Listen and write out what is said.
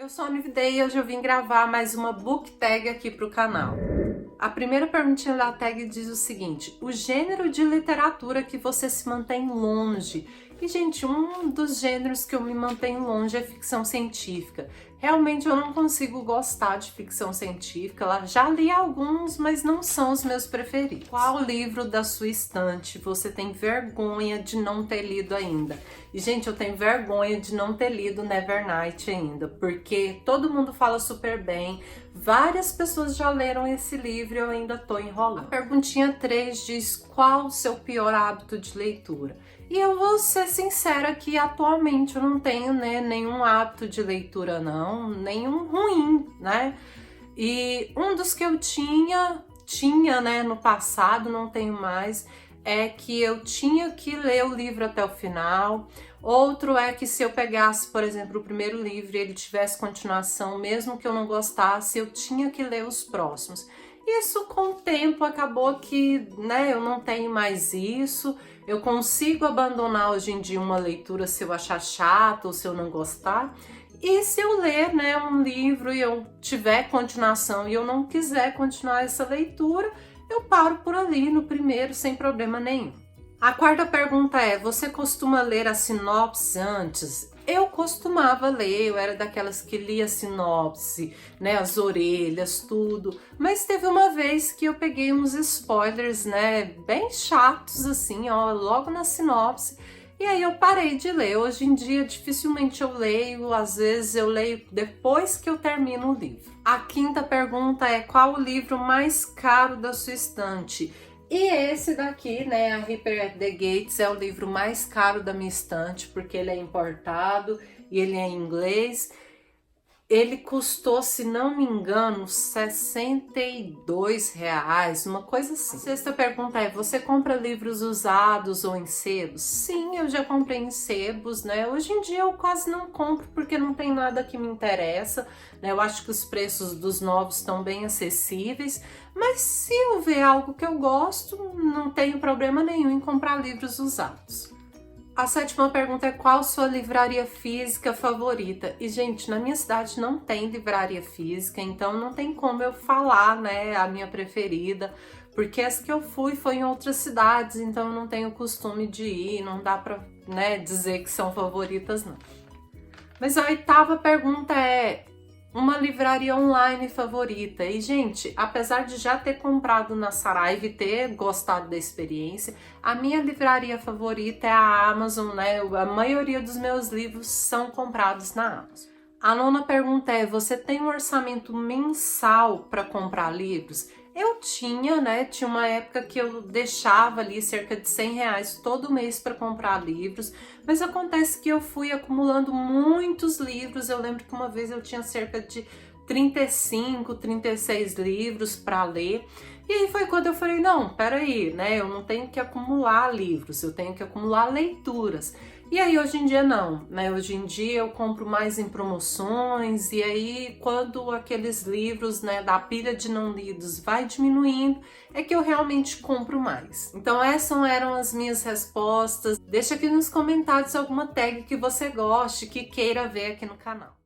Eu sou a Nividei e hoje eu vim gravar mais uma book tag aqui pro canal. A primeira perguntinha da tag diz o seguinte: o gênero de literatura que você se mantém longe. E, gente, um dos gêneros que eu me mantenho longe é ficção científica. Realmente eu não consigo gostar de ficção científica. Já li alguns, mas não são os meus preferidos. Qual livro da sua estante você tem vergonha de não ter lido ainda? E, gente, eu tenho vergonha de não ter lido Nevernight ainda, porque todo mundo fala super bem, várias pessoas já leram esse livro e eu ainda tô enrolando. A perguntinha 3 diz: qual o seu pior hábito de leitura? E eu vou ser sincera que atualmente eu não tenho, nenhum hábito de leitura não, nenhum ruim, né? E um dos que eu tinha, no passado, não tenho mais, é que eu tinha que ler o livro até o final. Outro é que se eu pegasse, por exemplo, o primeiro livro e ele tivesse continuação, mesmo que eu não gostasse, eu tinha que ler os próximos. Isso com o tempo acabou que, eu não tenho mais isso. Eu consigo abandonar hoje em dia uma leitura se eu achar chato ou se eu não gostar. E se eu ler, um livro e eu tiver continuação e eu não quiser continuar essa leitura, eu paro por ali no primeiro sem problema nenhum. A quarta pergunta é: você costuma ler a sinopse antes? Eu costumava ler, eu era daquelas que lia a sinopse, as orelhas, tudo. Mas teve uma vez que eu peguei uns spoilers, bem chatos assim, logo na sinopse. E aí eu parei de ler. Hoje em dia dificilmente eu leio, às vezes eu leio depois que eu termino o livro. A quinta pergunta é: qual o livro mais caro da sua estante? E esse daqui, a Reaper at the Gates, é o livro mais caro da minha estante, porque ele é importado e ele é em inglês. Ele custou, se não me engano, R$62, uma coisa assim. A sexta pergunta é: você compra livros usados ou em sebos? Sim, eu já comprei em sebos, Hoje em dia eu quase não compro porque não tem nada que me interessa, Eu acho que os preços dos novos estão bem acessíveis, mas se eu ver algo que eu gosto, não tenho problema nenhum em comprar livros usados. A sétima pergunta é: qual sua livraria física favorita? E, gente, na minha cidade não tem livraria física, então não tem como eu falar, a minha preferida, porque as que eu fui foi em outras cidades, então eu não tenho costume de ir, não dá pra, dizer que são favoritas, não. Mas a oitava pergunta é: uma livraria online favorita? E, gente, apesar de já ter comprado na Saraiva e ter gostado da experiência, a minha livraria favorita é a Amazon, A maioria dos meus livros são comprados na Amazon. A nona pergunta é: você tem um orçamento mensal para comprar livros? Eu tinha, tinha uma época que eu deixava ali cerca de R$100 todo mês para comprar livros, mas acontece que eu fui acumulando muitos livros. Eu lembro que uma vez eu tinha cerca de 35, 36 livros para ler, e aí foi quando eu falei: não, peraí, eu não tenho que acumular livros, eu tenho que acumular leituras. E aí hoje em dia não, Hoje em dia eu compro mais em promoções, e aí quando aqueles livros, da pilha de não lidos vai diminuindo, é que eu realmente compro mais. Então essas eram as minhas respostas. Deixa aqui nos comentários alguma tag que você goste, que queira ver aqui no canal.